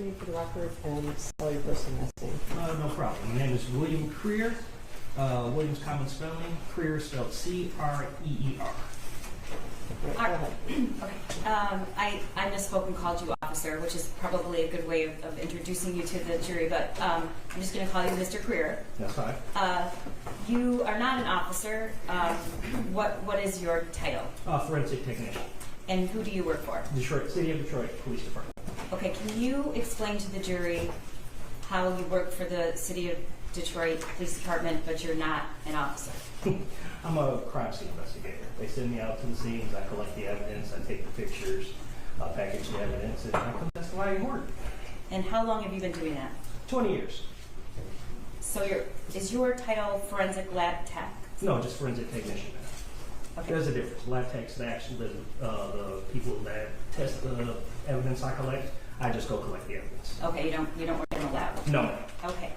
name for the record and spell your first and last name. No problem. My name is William Creer. William's common spelling. Creer spelled C-R-E-E-R. Right, go ahead. Okay. I misspoke and called you officer, which is probably a good way of introducing you to the jury, but I'm just going to call you Mr. Creer. That's fine. You are not an officer. What is your title? Forensic technician. And who do you work for? Detroit, City of Detroit Police Department. Okay, can you explain to the jury how you work for the City of Detroit Police Department, but you're not an officer? I'm a crime scene investigator. They send me out to the scenes, I collect the evidence, I take the pictures, package the evidence, and I come testify in court. And how long have you been doing that? 20 years. So is your title forensic lab tech? No, just forensic technician. Okay. There's a difference. Lab techs actually the people that test the evidence I collect. I just go collect the evidence. Okay, you don't work in the lab. No. Okay.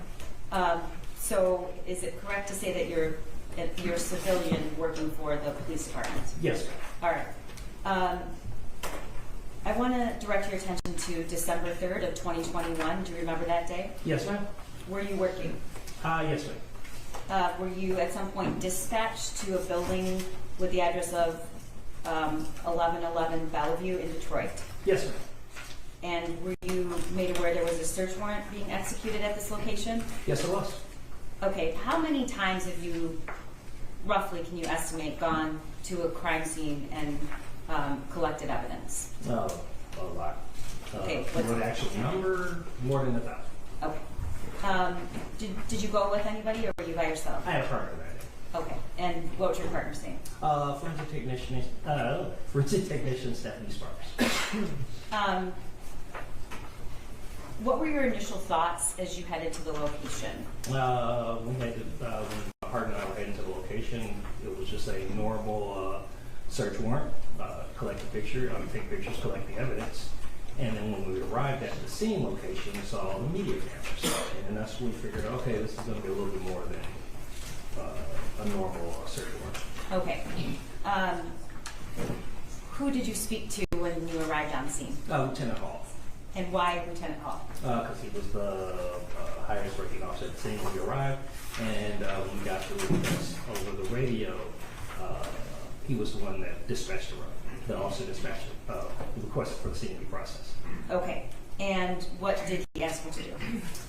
So is it correct to say that you're a civilian working for the police department? Yes. All right. I want to direct your attention to December 3rd of 2021. Do you remember that day? Yes, ma'am. Were you working? Yes, ma'am. Were you at some point dispatched to a building with the address of 1111 Bellevue in Detroit? Yes, ma'am. And were you made aware there was a search warrant being executed at this location? Yes, it was. Okay, how many times have you, roughly can you estimate, gone to a crime scene and collected evidence? A lot. Okay, What actual number? More than 1,000. Okay. Did you go with anybody or were you by yourself? I had a partner that day. Okay, and what was your partner's name? Forensic technician Stephanie Sparks. What were your initial thoughts as you headed to the location? When my partner and I were heading to the location, it was just a normal search warrant. Collect the picture, take pictures, collect the evidence. And then when we arrived at the scene location, we saw the media cameras. And that's when we figured, okay, this is going to be a little bit more than a normal search warrant. Okay. Who did you speak to when you arrived on the scene? Lieutenant Hall. And why Lieutenant Hall? Because he was the highest ranking officer at the scene when we arrived. And when we got the request over the radio, he was the one that dispatched the run. The officer dispatched requested for the scene to be processed. Okay. And what did he ask you to do?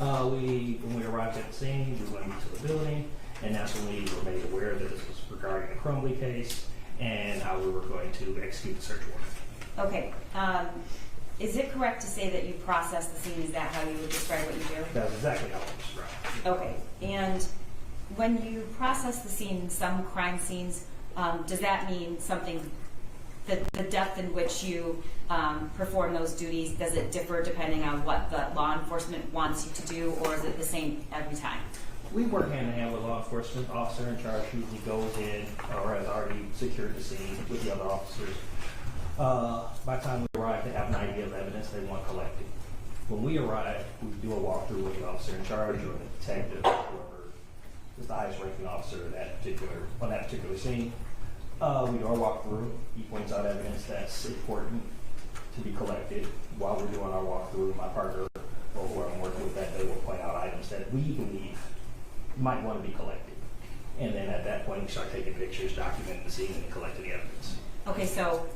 When we arrived at the scene, we went into the building, and that's when we were made aware that this was regarding the Crumbley case and how we were going to execute the search warrant. Okay. Is it correct to say that you process the scene? Is that how you would describe what you do? That's exactly how it was described. Okay. And when you process the scene, some crime scenes, does that mean something, the depth in which you perform those duties, does it differ depending on what the law enforcement wants you to do, or is it the same every time? We work hand in hand with law enforcement. Officer in charge usually goes in or has already secured the scene with the other officers. By the time we arrive, they have an idea of evidence they want collected. When we arrive, we do a walkthrough with the officer in charge or the detective, whoever is the highest ranking officer on that particular scene. We do our walkthrough. He points out evidence that's important to be collected. While we're doing our walkthrough, my partner or whoever I'm working with that day will point out items that we believe might want to be collected. And then at that point, we start taking pictures, documenting the scene, and collecting the evidence. Okay, so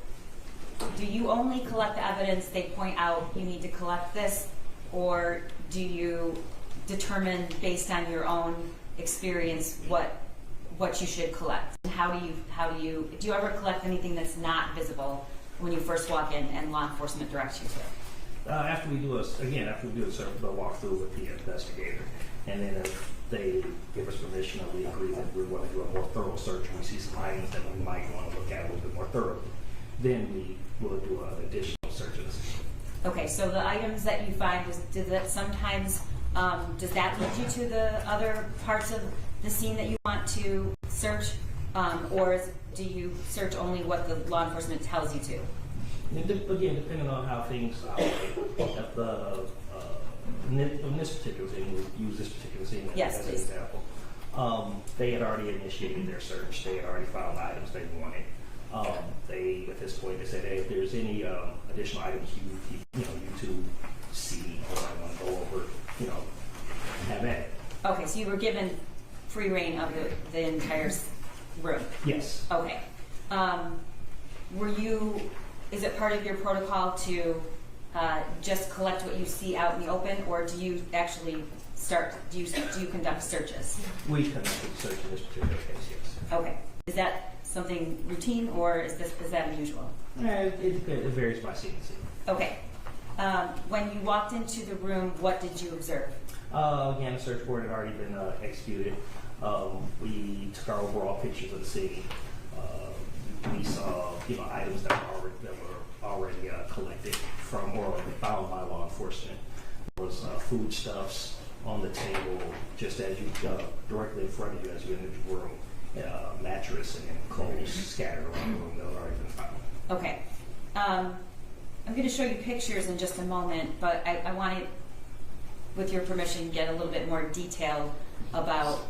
do you only collect the evidence they point out you need to collect this, or do you determine based on your own experience what you should collect? And how do you ever collect anything that's not visible when you first walk in and law enforcement directs you to? After we do the walkthrough with the investigator, and then if they give us permission or we agree that we want to do a more thorough search and we see some items that we might want to look at a little bit more thoroughly, then we will do an additional search of the scene. Okay, so the items that you find, does that lead you to the other parts of the scene that you want to search, or do you search only what the law enforcement tells you to? Again, depending on how things operate. In this particular scene, we use this particular scene as an example. They had already initiated their search. They had already found the items they wanted. At this point, they said, hey, if there's any additional items you two see or have at it. Okay, so you were given free reign of the entire room? Yes. Okay. Is it part of your protocol to just collect what you see out in the open, or do you actually do you conduct searches? We conducted search in this particular case, yes. Okay. Is that something routine, or is that unusual? It varies by scene. Okay. When you walked into the room, what did you observe? Again, the search warrant had already been executed. We took our overall pictures of the scene. We saw, items that were already collected from or found by law enforcement. There was foodstuffs on the table, just as you directly in front of you as you entered the room. Mattress and clothes scattered around the room that had already been found. Okay. I'm going to show you pictures in just a moment, but I want to, with your permission, get a little bit more detail about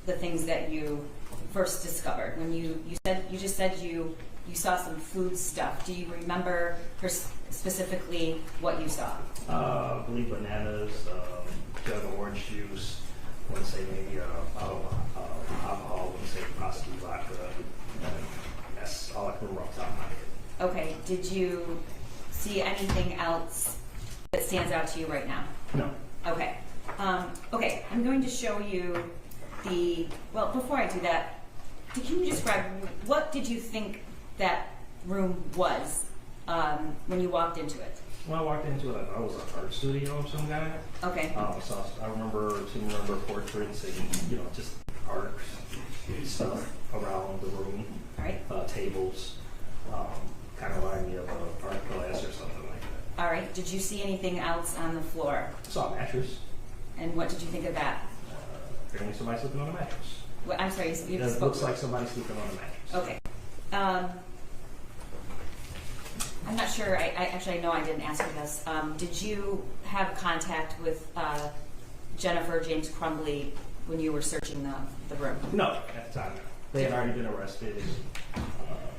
the things that you first discovered. When you just said you saw some food stuff. Do you remember specifically what you saw? I believe bananas, jug of orange juice. I want to say maybe alcohol. I want to say possibly vodka. That's all I can remember off the top of my head. Okay. Did you see anything else that stands out to you right now? No. Okay. Okay. I'm going to show you well, before I do that, can you describe what did you think that room was when you walked into it? When I walked into it, I was an art studio of some guy. Okay. So I remember portraits and just art stuff around the room. All right. Tables, kind of reminded me of an art class or something like that. All right. Did you see anything else on the floor? I saw a mattress. And what did you think of that? Apparently somebody sleeping on a mattress. Well, I'm sorry. You It spoke. looks like somebody sleeping on a mattress. Okay. I'm not sure. I know I didn't ask you this. Did you have contact with Jennifer James Crumbley when you were searching the room? No, at the time, no. They had already been arrested and I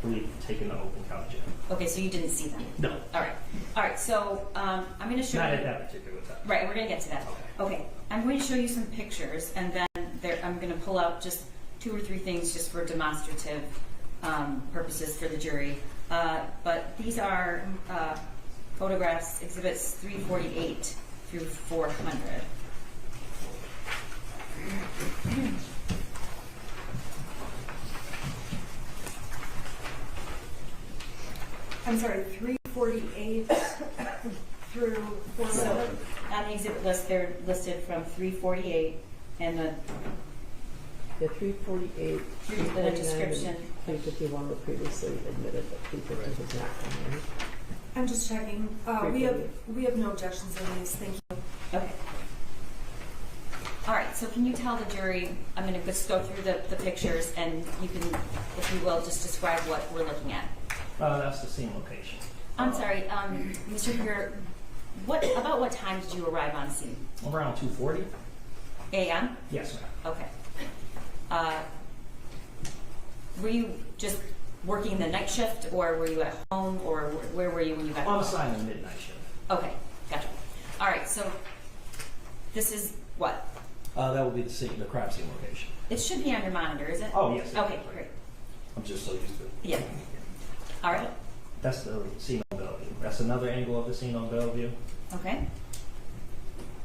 believe taken to open county jail. Okay, so you didn't see them? No. All right. All right. So I'm going to show Not you. at that particular time. Right. We're going to get to that. Okay. I'm going to show you some pictures, and then I'm going to pull out just 2 or 3 things just for demonstrative purposes for the jury. But these are photographs, exhibits 348 through 400. I'm sorry, 348 through 400. So on the exhibit list, they're listed from 348 and the 348, Through the 349, description. and 351 were previously admitted, but 350 was not on there. I'm just checking. We have no objections on these. Thank you. Okay. All right, so can you tell the jury, I'm going to just go through the pictures, and you can, if you will, just describe what we're looking at. That's the scene location. I'm sorry, Mr. Creer, about what time did you arrive on scene? Around 2:40? a.m.? Yes, ma'am. Okay. Were you just working the night shift, or were you at home, or where were you when you got On home? assignment midnight shift. Okay, gotcha. All right, so this is what? That would be the crime scene location. It should be on your monitor, is it? Oh, yes. Okay, great. I'm just so used to it. Yeah. All right. That's the scene on Bellevue. That's another angle of the scene on Bellevue. Okay.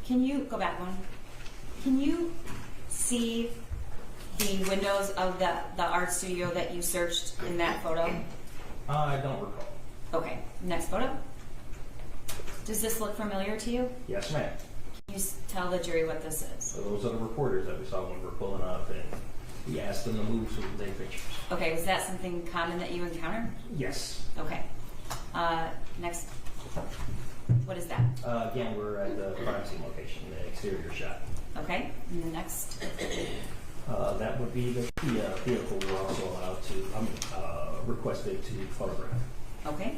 Can you go back one? Can you see the windows of the art studio that you searched in that photo? I don't recall. Okay. Next photo. Does this look familiar to you? Yes, ma'am. Can you tell the jury what this is? So those are the reporters that we saw when we were pulling up, and we asked them to move so we could take pictures. Okay. Was that something common that you encountered? Yes. Okay. Next. What is that? Again, we're at the crime scene location, the exterior shot. Okay. And the next. That would be the vehicle we're also allowed to, requested to photograph. Okay.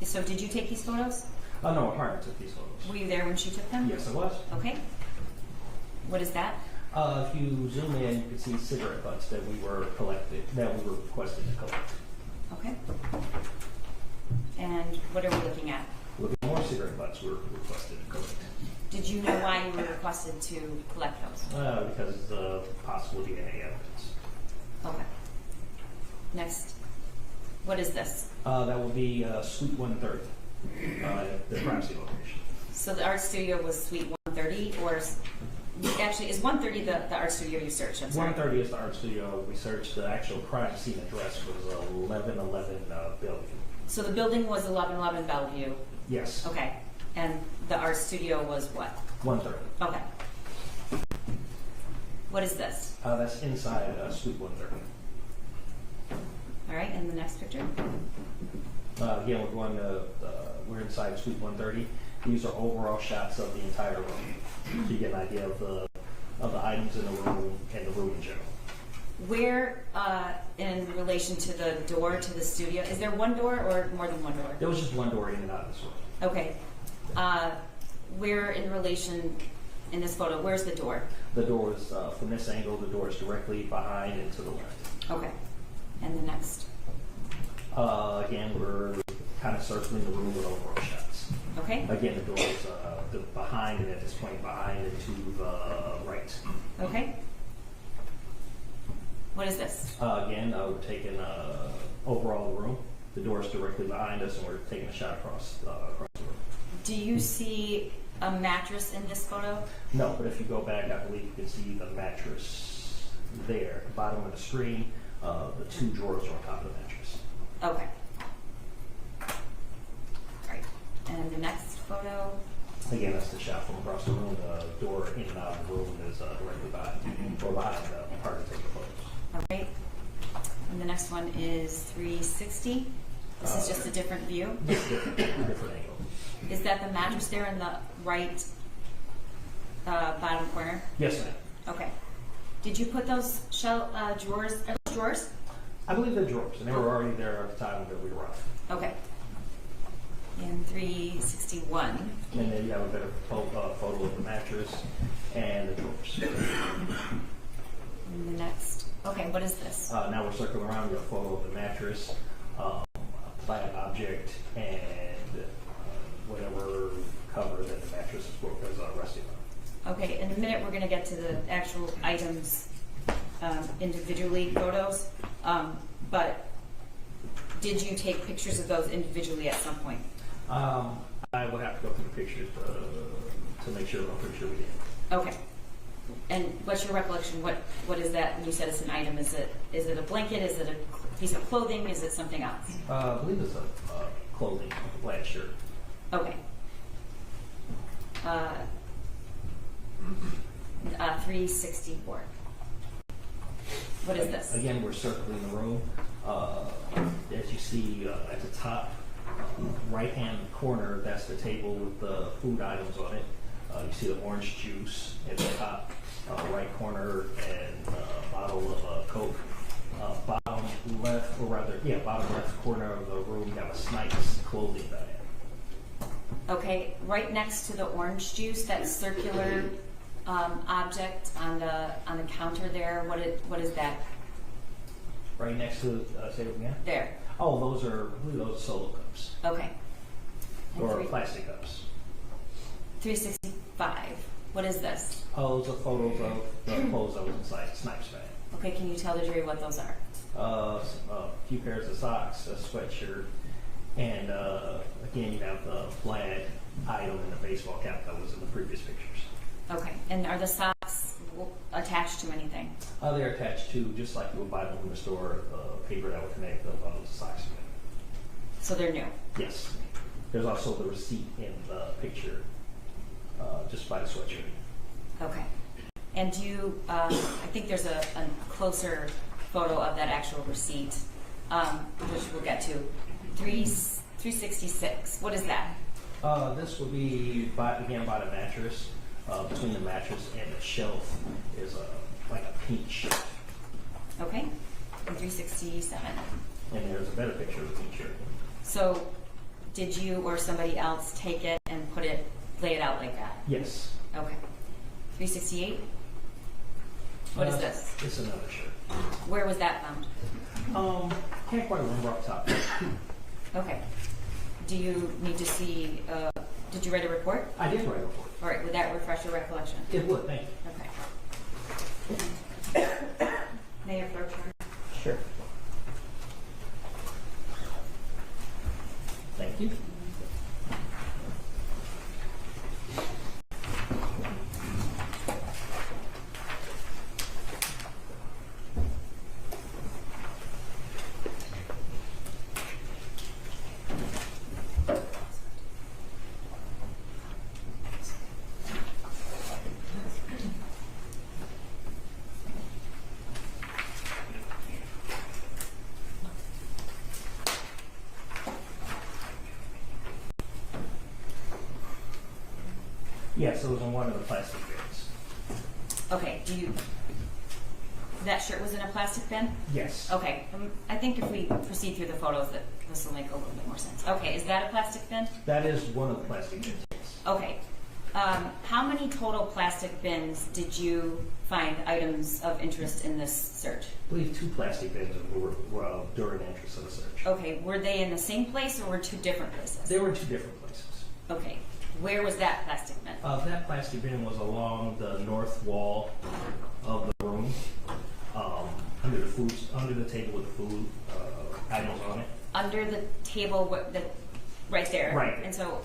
So did you take these photos? No, my partner took these photos. Were you there when she took them? Yes, I was. Okay. What is that? If you zoom in, you can see cigarette butts that we were requested to collect. Okay. And what are we looking at? Looking at more cigarette butts were requested to collect. Did you know why you were requested to collect those? Because of the possible DNA evidence. Okay. Next, what is this? That will be Suite 130, the privacy location. So the art studio was Suite 130, or actually, is 130 the art studio you searched? I'm sorry. 130 is the art studio. We searched the actual crime scene address was 1111 Bellevue. So the building was 1111 Bellevue. Yes. Okay. And the art studio was what? 130. Okay. What is this? That's inside Suite 130. All right, and the next picture? Again, we're inside Suite 130. These are overall shots of the entire room, so you get an idea of the items in the room and the room in general. Where, in relation to the door to the studio, is there one door or more than one door? There was just one door in and out of this room. Okay. Where in relation, in this photo, where's the door? The door is, from this angle, the door is directly behind and to the left. Okay. And the next? Again, we're kind of circling the room with overall shots. Okay. Again, the door is behind and at this point behind and to the right. Okay. What is this? Again, we're taking overall the room. The door is directly behind us and we're taking a shot across the room. Do you see a mattress in this photo? No, but if you go back, I believe you can see the mattress there at the bottom of the screen. The two drawers are on top of the mattress. Okay. Right. And the next photo? Again, that's the shot from across the room. The door in and out of the room is directly behind the part to take the photos. Okay. And the next one is 360. This is just a different view. Different angle. Is that the mattress there in the right bottom corner? Yes, ma'am. Okay. Did you put those drawers? Are those drawers? I believe they're drawers, and they were already there at the time that we arrived. Okay. In 361. And then you have a better photo of the mattress and the drawers. And the next. Okay, what is this? Now we're circling around with a photo of the mattress, a plaid object, and whatever cover that the mattress is resting on. Okay, in a minute we're going to get to the actual items individually, photos. But did you take pictures of those individually at some point? I would have to go through the pictures to make sure, but I'm pretty sure we did. Okay. And what's your recollection? What is that? When you said it's an item, is it a blanket? Is it a piece of clothing? Is it something else? I believe it's a clothing, a plaid shirt. Okay. 364. What is this? Again, we're circling the room. As you see at the top right-hand corner, that's the table with the food items on it. You see the orange juice at the top right corner and a bottle of Coke. Bottom left corner of the room, you have a Snipes clothing bag. Okay, right next to the orange juice, that circular object on the counter there. What is that? Right next to say it again. There. Oh, I believe those are solo cups Okay. And or plastic cups. 365. What is this? Oh, those are photos of the clothes that was inside Snipes bag. Okay, can you tell the jury what those are? A few pairs of socks, a sweatshirt, and again, you have the plaid item in the baseball cap that was in the previous pictures. Okay, and are the socks attached to anything? They're attached to, just like you would buy them from the store, paper that would connect the bundles of socks together. So they're new? Yes. There's also the receipt in the picture, just by the sweatshirt. Okay. And do you, I think there's a closer photo of that actual receipt, which we'll get to. 366. What is that? This would be, again, by the mattress. Between the mattress and the shelf is like a pink shirt. Okay. And 367. And there's a better picture of the pink shirt. So did you or somebody else take it and lay it out like that? Yes. Okay. 368? What is this? It's another shirt. Where was that found? Can't quite remember off the top. Okay. Do you need to see, did you write a report? I did write a report. All right, would that refresh your recollection? It would, thank you. Okay. Mayor Pro Tem. Sure. Thank you. Yes, it was in one of the plastic bins. Okay, that shirt was in a plastic bin? Yes. Okay, I think if we proceed through the photos, that this will make a little bit more sense. Okay, is that a plastic bin? That is one of the plastic bins, yes. Okay. How many total plastic bins did you find items of interest in this search? I believe 2 plastic bins were during the interest of the search. Okay, were they in the same place or were 2 different places? They were in 2 different places. Okay, where was that plastic bin? That plastic bin was along the north wall of the room, under the table with the food items on it. Under the table, right there. Right. And so,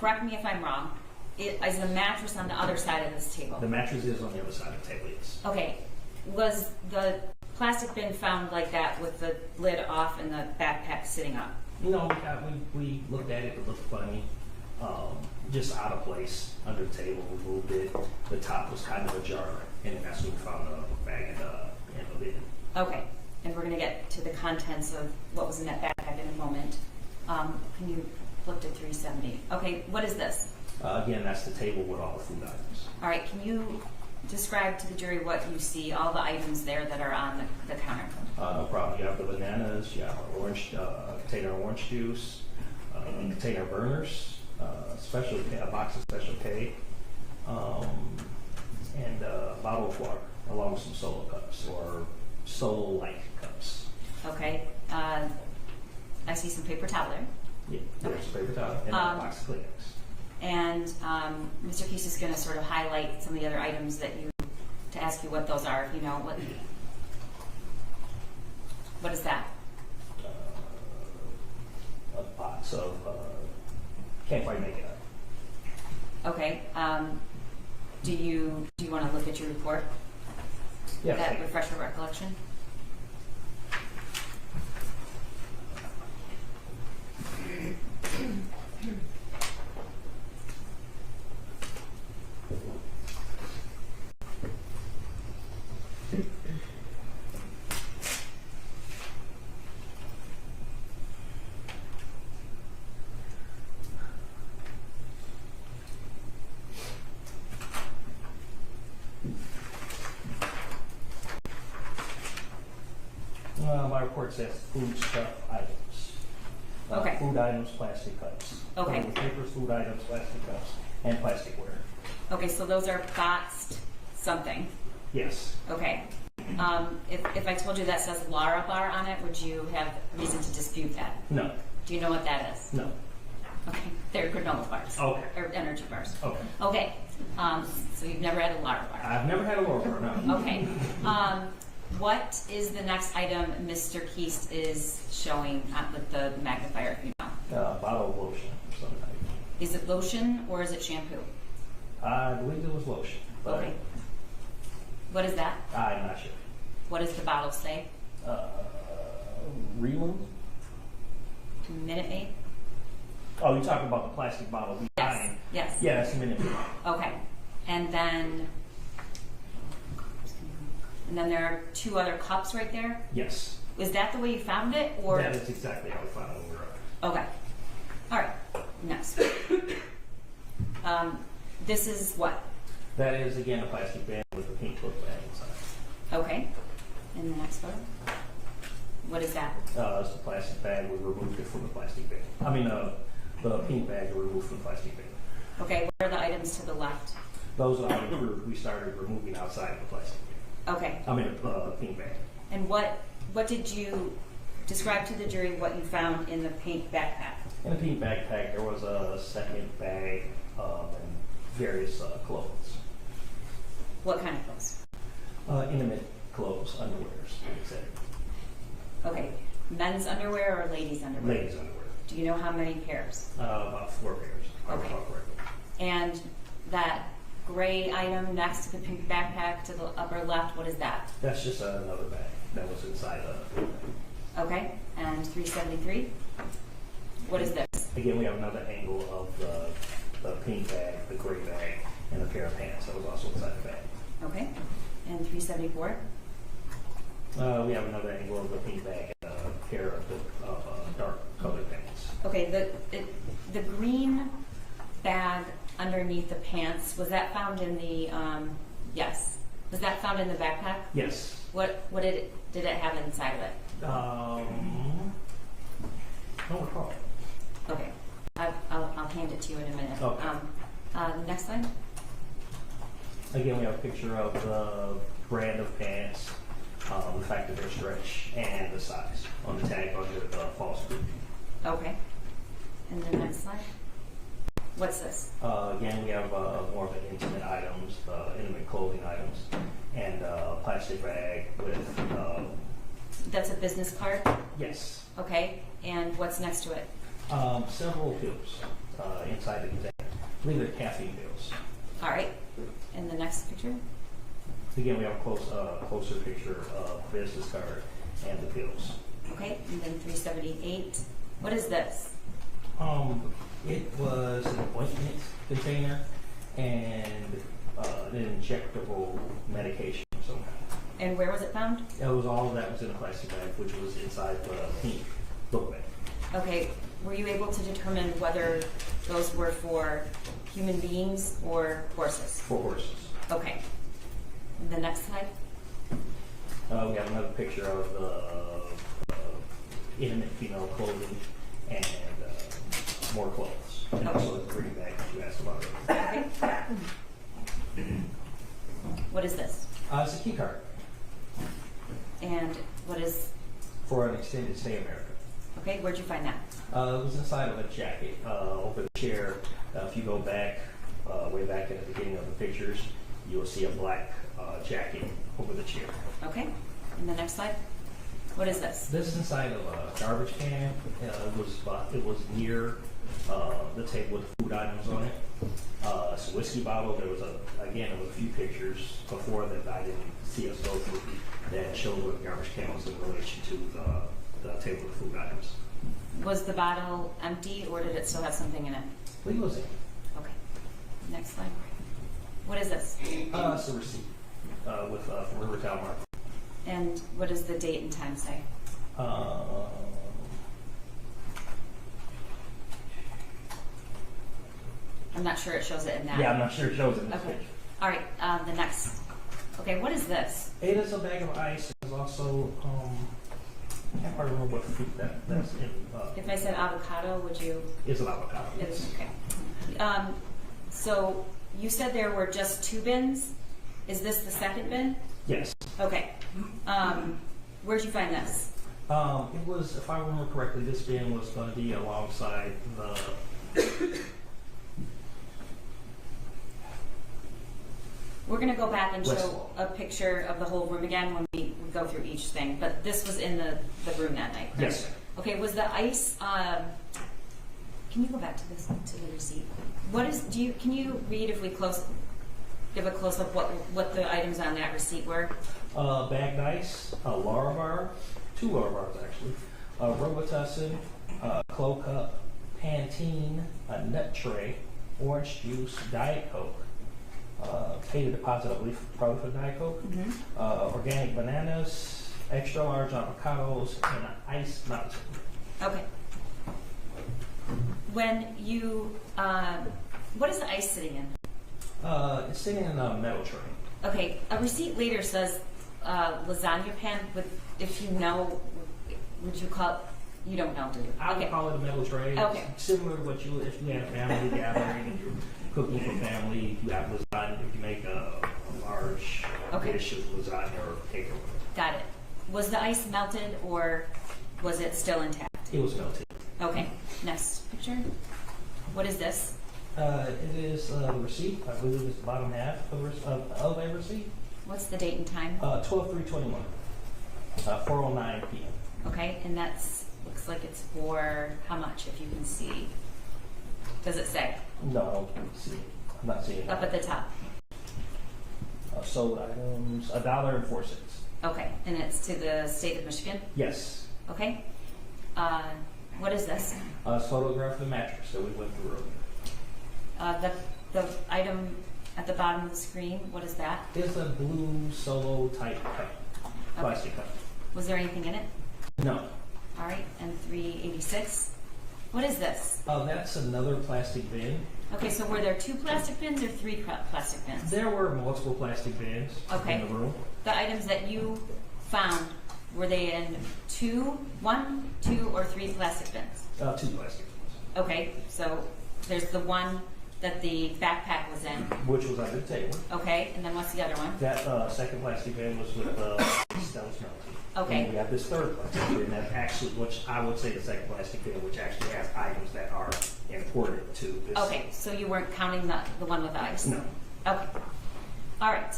correct me if I'm wrong. Is the mattress on the other side of this table? The mattress is on the other side of the table, yes. Okay. Was the plastic bin found like that with the lid off and the backpack sitting up? No, we looked at it. It looked funny. Just out of place under the table a little bit. The top was kind of ajar, and that's when we found the bag and the lid. Okay. And we're going to get to the contents of what was in that backpack in a moment. Can you flip to 370? Okay, what is this? Again, that's the table with all the food items. All right, can you describe to the jury what you see, all the items there that are on the counter? No problem. You have the bananas, you have orange, container of orange juice, container of burners, a box of Special K, and a bottle of water, along with some solo cups or solo-like cups. Okay, I see some paper towel there. Yeah, there's a paper towel and a box of Kleenex. And Mr. Keese is going to sort of highlight some of the other items to ask you what those are. If you know what is that? A box of can't quite make it up. Okay. Do you want to look at your report? Yeah. That refresh your recollection. My report says food stuff items. Okay. Food items, plastic cups. Okay. Papers, food items, plastic cups, and plasticware. Okay, so those are boxed something. Yes. Okay. If I told you that says Lara Bar on it, would you have reason to dispute that? No. Do you know what that is? No. Okay, they're granola bars. Okay. Or energy bars. Okay. Okay. So you've never had a Lara Bar. I've never had a Lara Bar, no. Okay. What is the next item Mr. Keast is showing with the magnifier, if you know? Bottle of lotion or something like that. Is it lotion or is it shampoo? I believe it was lotion. But Okay. What is that? I'm not sure. What does the bottle say? Remove? Minute Maid? Oh, you're talking about the plastic bottle Yes. behind? Yes. Yeah, that's a Minute Maid. Okay. And then there are 2 other cups right there. Yes. Is that the way you found it, or? That is exactly how we found it when we were up. Okay. All right. Next. This is what? That is, again, a plastic bag with a pink book bag inside. Okay. And the next photo? What is that? It's the plastic bag. We removed it from the plastic bag. I mean, the pink bag we removed from the plastic bag. Okay. What are the items to the left? Those are items we started removing outside of the plastic bag. Okay. I mean, the pink bag. And what did you describe to the jury what you found in the pink backpack? In the pink backpack, there was a second bag and various clothes. What kind of clothes? Intimate clothes, underwears, etc. Okay, men's underwear or ladies' underwear? Ladies' underwear. Do you know how many pairs? About 4 pairs, if I Okay. recall correctly. And that gray item next to the pink backpack to the upper left, what is that? That's just another bag that was inside the bag. Okay, and 373? What is this? Again, we have another angle of the pink bag, the gray bag, and a pair of pants that was also inside the bag. Okay, and 374? We have another angle of the pink bag and a pair of dark colored pants. Okay, the green bag underneath the pants, was that found in the, yes. Was that found in the backpack? Yes. What did it have inside of it? Don't recall. Okay, I'll hand it to you in a minute. Okay. Next slide. Again, we have a picture of the brand of pants, the fact that they're stretch, and the size on the tag under the false boot. Okay. And the next slide. What's this? Again, we have more of the intimate items, intimate clothing items, and a plastic bag with, That's a business card? yes, Okay. And what's next to it? several pills inside the container. I believe they're caffeine pills. All right. And the next picture? Again, we have a closer picture of the business card and the pills. Okay. And then 378. What is this? It was an ointment container and an injectable medication of some kind. And where was it found? It was all of that was in a plastic bag, which was inside the pink book bag. Okay. Were you able to determine whether those were for human beings or horses? For horses. Okay. And the next slide. We have another picture of the intimate female clothing and more clothes. And also the green bag that you asked about. Okay. What is this? It's a key card And what is, for an extended stay in America. okay, where'd you find that? It was inside of a jacket over the chair. If you go back, way back at the beginning of the pictures, you'll see a black jacket over the chair. Okay. And the next slide. What is this? This is inside of a garbage can. It was near the table with food items on it. It's a whiskey bottle. There was a few pictures before that I didn't see us go through that showed what the garbage can was in relation to the table with food items. Was the bottle empty or did it still have something in it? What was it? Okay. Next slide. What is this? It's a receipt from Rivertown Market. And what does the date and time say? I'm not sure it shows it in that. Yeah, I'm not sure it shows it in this Okay. picture. All right. The next. Okay. What is this? It is a bag of ice. It's also, I can't quite remember what fruit that's in. If I said avocado, would you? It's an avocado. It's Yes. okay. So you said there were just 2 bins. Is this the second bin? Yes. Okay. Where'd you find this? It was, if I remember correctly, this bin was going to be alongside the. We're going to go back and West show wall. a picture of the whole room again when we go through each thing. But this was in the room that night, correct? Yes. Okay, was the ice, can you go back to this, to the receipt? Can you read if we give a close up what the items on that receipt were? Bagged ice, a Larabar, 2 Larabars actually, Robitussin, Clo Cup, Pantene, a nut tray, orange juice, Diet Coke, paid a deposit, I believe, probably for Diet Coke, organic bananas, extra large avocados, and an ice mountain. Okay. When you, what is the ice sitting in? It's sitting in a metal tray. Okay, a receipt later says lasagna pan. If you know, would you call? You don't know, do you? I would Okay. call it a metal tray. It's Okay. similar to what if you had a family gathering and you're cooking for family. If you have lasagna, if you make a large Okay. dish of lasagna or cake or whatever. Got it. Was the ice melted or was it still intact? It was melted. Okay. Next picture. What is this? It is the receipt. I believe it's the bottom half of a receipt. What's the date and time? 12/3/21, 4:09 p.m. Okay, and that's, looks like it's for how much, if you can see? Does it say? No, I don't see it. I'm not seeing it. Up at the top. Sold items, $1.04. Okay, and it's to the state of Michigan? Yes. Okay. What is this? It's photographed the mattress that we went through earlier. The item at the bottom of the screen, what is that? It's a blue solo type cup, plastic cup. Was there anything in it? No. All right, and 386. What is this? That's another plastic bin. Okay, so were there 2 plastic bins or 3 plastic bins? There were multiple plastic bins in the room. The items that you found, were they in 1, 2, or 3 plastic bins? 2 plastic bins. Okay, so there's the one that the backpack was in. Which was under the table. Okay, and then what's the other one? That second plastic bin was with Stella's Melody. Okay. And we have this third plastic bin that actually, which I would say the second plastic bin, which actually has items that are imported to this. Okay, so you weren't counting the one with the ice? No. Okay. All right.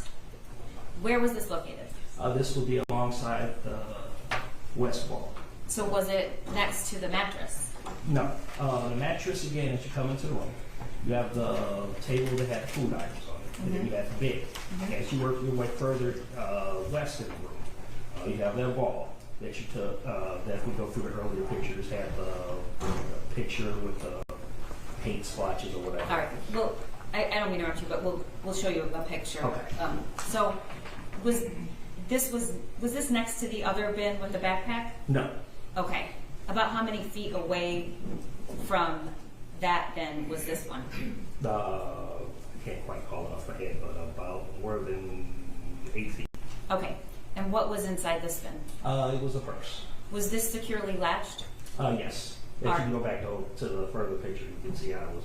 Where was this located? This will be alongside the west wall. So was it next to the mattress? No. The mattress, again, as you come into the room, you have the table that had food items on it, and then you have the bed. As you work your way further west in the room, you have that wall that you took, that we go through the earlier pictures, had the picture with the paint splotches or whatever. All right. Well, I don't mean to interrupt you, but we'll show you a picture. Okay. So was this next to the other bin with the backpack? No. Okay. About how many feet away from that bin was this one? I can't quite call it off my head, but about more than 8 feet. Okay. And what was inside this bin? It was a purse. Was this securely latched? Yes. If you can go back to the further picture, you can see how it was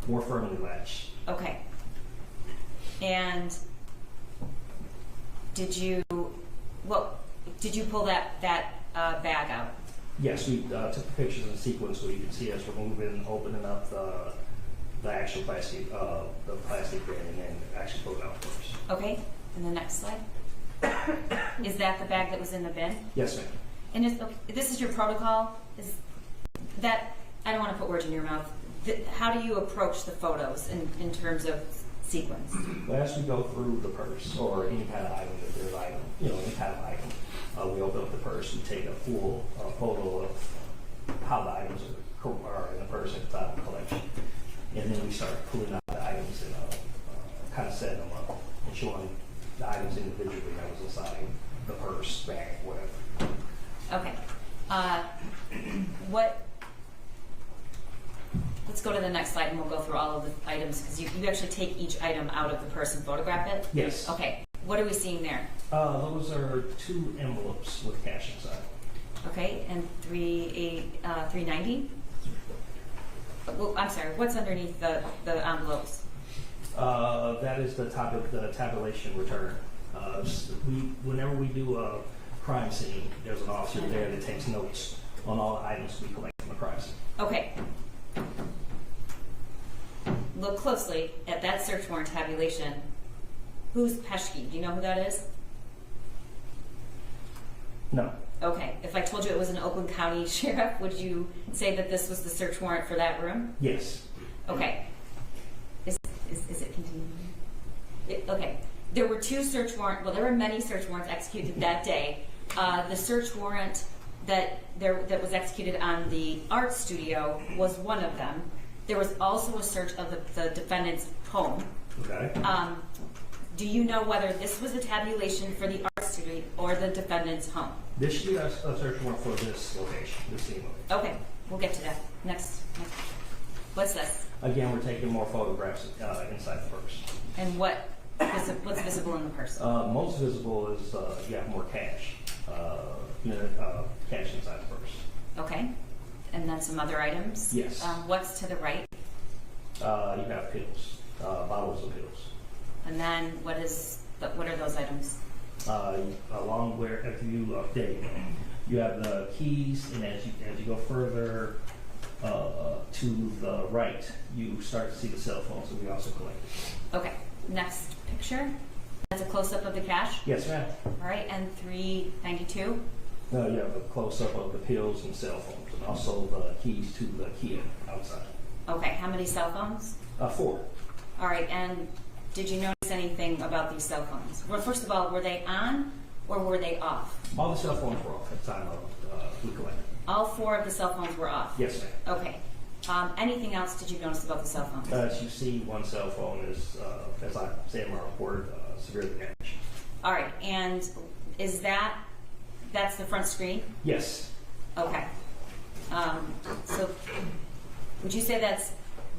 more firmly latched. Okay. And did you pull that bag out? Yes, we took the pictures in sequence so you can see us removing, opening up the actual plastic, the plastic bin, and then actually pull it out first. Okay. And the next slide. Is that the bag that was in the bin? Yes, ma'am. And this is your protocol? Is that, I don't want to put words in your mouth. How do you approach the photos in terms of sequence? Well, as we go through the purse or any kind of item, if there's item, any kind of item, we open up the purse, we take a full photo of how the items are in the purse at the time of the collection. And then we start pulling out the items and kind of setting them up and showing the items individually that was inside the purse, bag, whatever. Okay. Let's go to the next slide and we'll go through all of the items because you actually take each item out of the purse and photograph it? Yes. Okay. What are we seeing there? Those are 2 envelopes with cash inside. Okay, and 390? Well, I'm sorry, what's underneath the envelopes? That is the tabulation return. Whenever we do a crime scene, there's an officer there that takes notes on all the items we collect from the crime scene. Okay. Look closely at that search warrant tabulation. Who's Peschke? Do you know who that is? No. Okay. If I told you it was an Oakland County sheriff, would you say that this was the search warrant for that room? Yes. Okay. Is it continuing? Okay. There were 2 search warrants. Well, there were many search warrants executed that day. The search warrant that was executed on the art studio was one of them. There was also a search of the defendant's home. Okay. Do you know whether this was a tabulation for the art studio or the defendant's home? This should be a search warrant for this location, this scene location. Okay, we'll get to that. Next. What's this? Again, we're taking more photographs inside the purse. And what's visible in the purse? Most visible is you have more cash. Cash inside the purse. Okay. And then some other items? Yes. What's to the right? You have pills, bottles of pills. And then what are those items? Along where, if you update, you have the keys, and as you go further to to the right, you start to see the cell phones that we also collected. Okay, next picture. That's a close-up of the cash. Yes, ma'am. All right, and 392. You have a close-up of the pills and cell phones, and also the keys to the Kia outside. Okay, how many cell phones? 4. All right, and did you notice anything about these cell phones? Well, first of all, were they on or were they off? All the cell phones were off at the time of we collected. All 4 of the cell phones were off? Yes, ma'am. Okay. Anything else did you notice about the cell phones? As you see, one cell phone is, as I say in my report, severely damaged. All right, and is that's the front screen? Yes. Okay. So would you say that's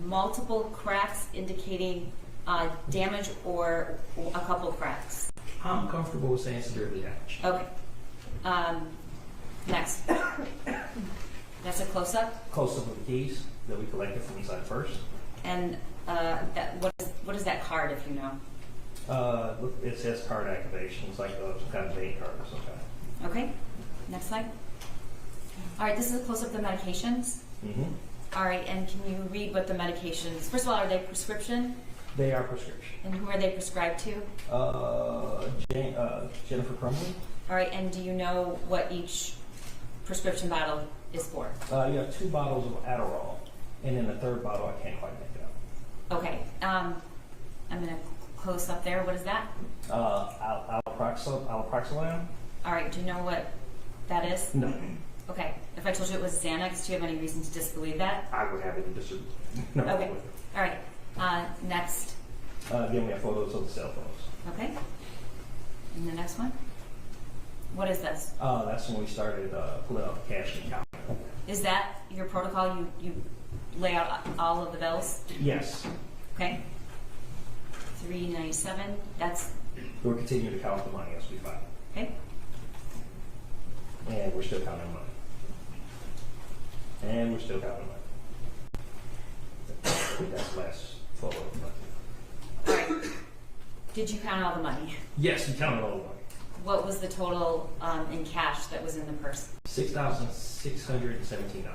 multiple cracks indicating damage or a couple cracks? I'm comfortable with saying severely damaged. Okay. Next. That's a close-up? Close-up of the keys that we collected from inside first. And what is that card, if you know? Look, it says card activation. It's like some kind of bank card or some kind. Okay. Next slide. All right, this is a close-up of the medications. Mm-hmm. All right, and can you read what the medications, first of all, are they prescription? They are prescription. And who are they prescribed to? Jennifer Crumbley. All right, and do you know what each prescription bottle is for? You have 2 bottles of Adderall, and then the 3rd bottle I can't quite make it out. Okay, I'm going to close up there. What is that? Alprazolam? All right, do you know what that is? No. Okay, if I told you it was Xanax, do you have any reason to disbelieve that? I would have it disagree. No. Okay, all right. Next. Again, we have photos of the cell phones. Okay. And the next one? What is this? That's when we started pulling out the cash and counting. Is that your protocol? You lay out all of the bills? Yes. Okay. 397. That's We're continuing to count the money as we find it. okay. And we're still counting money. And we're still counting money. I think that's the last photo of the money. All right. Did you count all the money? Yes, we counted all the money. What was the total in cash that was in the purse? $6,617.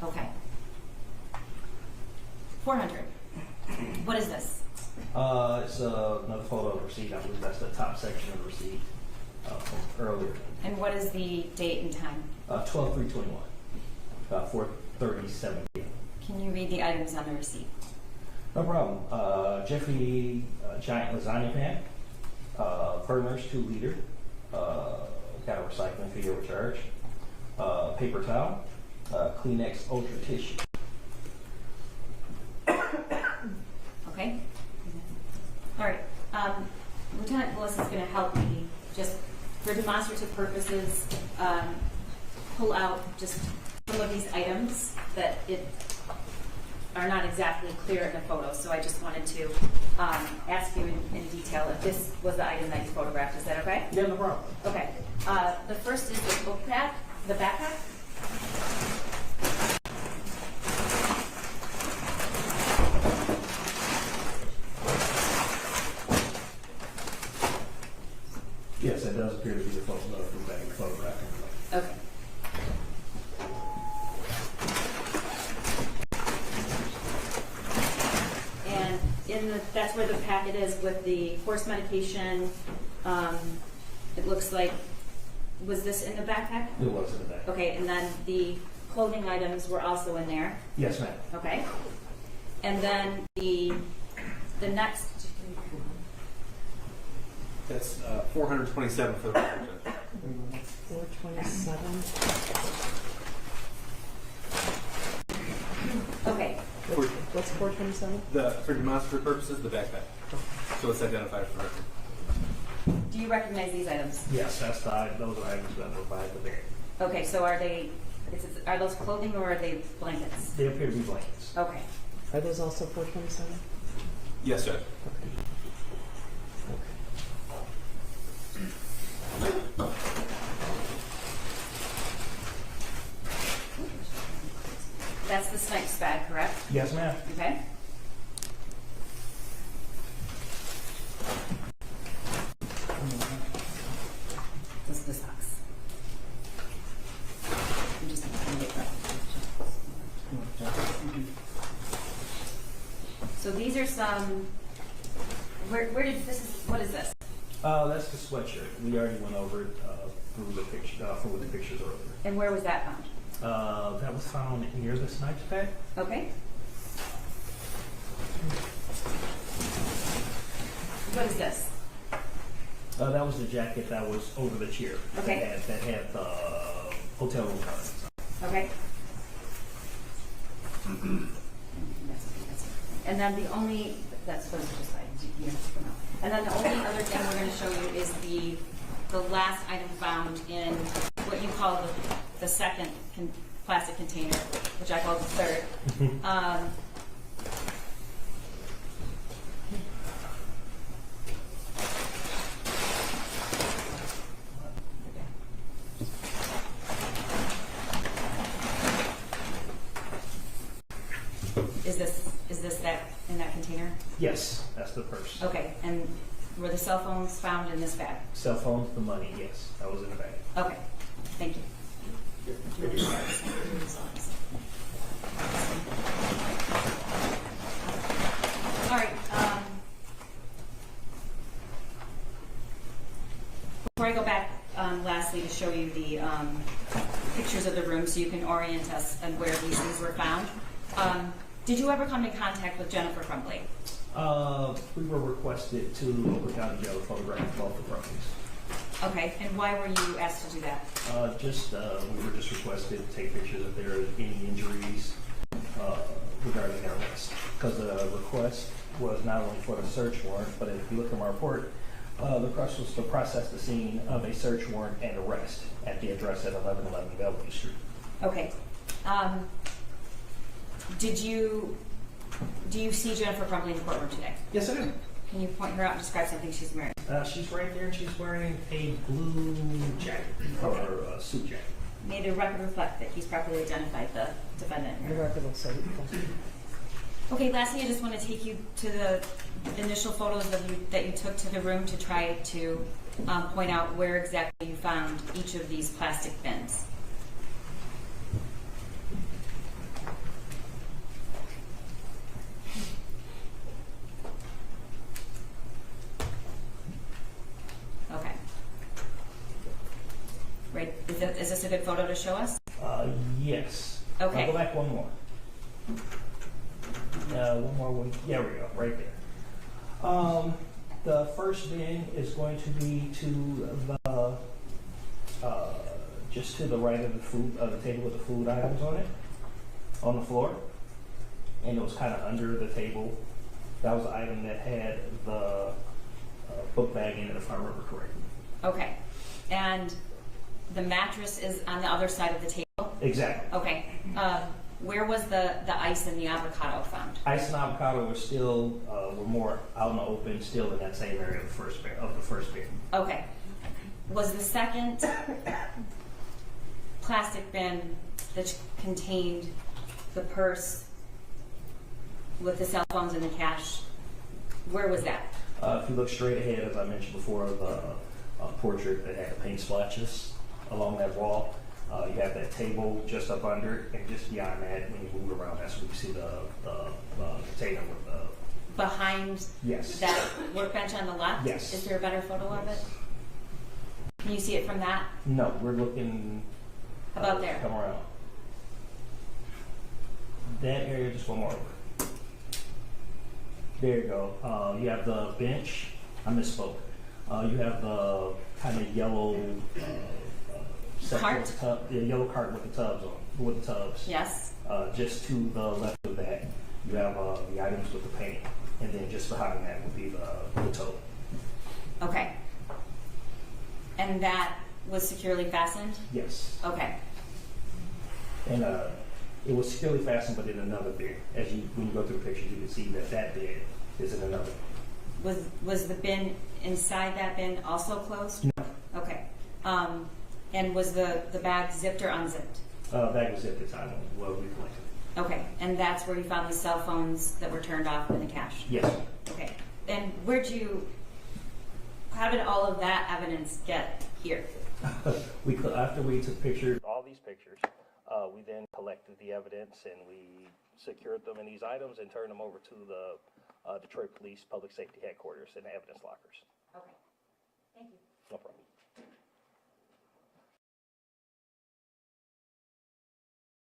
Okay. 400. What is this? It's another photo of the receipt. I believe that's the top section of the receipt from earlier. And what is the date and time? 12/3/21. 4:37 p.m. Can you read the items on the receipt? No problem. Jeffrey giant lasagna pan. Burners 2 liter. Got a recycling fee overcharge. Paper towel. Kleenex Ultra tissue. Okay. All right. Lieutenant Willis is going to help me just for demonstrative purposes pull out just some of these items that are not exactly clear in the photo. So I just wanted to ask you in detail if this was the item that you photographed. Is that okay? Yeah, no problem. Okay. The first is the book pack, the backpack. Yes, it does appear to be the photograph. Okay. And that's where the packet is with the course medication. It looks like, was this in the backpack? It was in the back. Okay, and then the clothing items were also in there. Yes, ma'am. Okay. And then the next. That's 427 for the record. 427. Okay. What's 427? For demonstrative purposes, the backpack. So it's identified for record. Do you recognize these items? Yes, those are items that were by the bag. Okay, so are those clothing or are they blankets? They appear to be blankets. Okay. Are those also 427? Yes, Judge. That's the Snipes bag, correct? Yes, ma'am. Okay. This is the socks. I'm just going to get that. So these are some, where did, this is, what is this? That's the sweatshirt. We already went over it through the picture, with the pictures earlier. And where was that found? That was found near the snipes pack. Okay. What is this? That was the jacket that was over the chair. Okay. That had the hotel room on it. Okay. And then the only, that's what just like, and then the only other thing we're going to show you is the last item found in what you call the second plastic container, which I call the third. Is this that in that container? Yes, that's the purse. Okay, and were the cell phones found in this bag? Cell phones, the money, yes, that was in the bag. Okay, thank you. All right. Before I go back, lastly, to show you the pictures of the room so you can orient us on where these things were found. Did you ever come in contact with Jennifer Crumbley? We were requested to local county jail to photograph both the properties. Okay, and why were you asked to do that? We were just requested to take pictures if there are any injuries regarding their arrest. Because the request was not only for the search warrant, but if you look at my report, the request was to process the scene of a search warrant and arrest at the address at 1111 Bellevue Street. Okay. Do you see Jennifer Crumbley in the courtroom today? Yes, I do. Can you point her out and describe something she's wearing? She's right there, and she's wearing a blue jacket, or a suit jacket. May the record reflect that he's properly identified the defendant The here. record will say. Okay, lastly, I just want to take you to the initial photos that you took to the room to try to point out where exactly you found each of these plastic bins. Okay. Right, is this a good photo to show us? Yes. Okay. I'll go back one more. One more one. Yeah, we go. Right there. The first bin is going to be to the just to the right of the food, the table with the food items on it, on the floor, and it was kind of under the table. That was the item that had the book bag in it, if I remember correctly. Okay, and the mattress is on the other side of the table? Exactly. Okay, where was the ice and the avocado found? Ice and avocado were still were more out in the open, still in that same area of the first bin. Okay, was the second plastic bin that contained the purse with the cell phones and the cash, where was that? If you look straight ahead, as I mentioned before, the portrait that had the paint splotches along that wall, you have that table just up under it, and just beyond that, when you move around, that's where you see the container with the... Behind Yes. that workbench on the left? Yes. Is there a better photo of it? Can you see it from that? No, we're looking... About there? Come around. That area, just one more over. There you go. You have the bench. I misspoke. You have the kind of yellow Cart? The yellow cart with the tubs on, with the tubs. Yes. Just to the left of that, you have the items with the paint, and then just behind that would be the tote. Okay. And that was securely fastened? Yes. Okay. And it was securely fastened, but in another bin. When you go through the pictures, you can see that bin is in another bin. Was the bin inside that bin also closed? No. Okay. And was the bag zipped or unzipped? Bag was at the time when we collected. Okay. And that's where you found the cell phones that were turned off and the cash? Yes. Okay. And how did all of that evidence get here? After we took pictures, all these pictures, we then collected the evidence and we secured them in these items and turned them over to the Detroit Police Public Safety Headquarters and evidence lockers. Okay,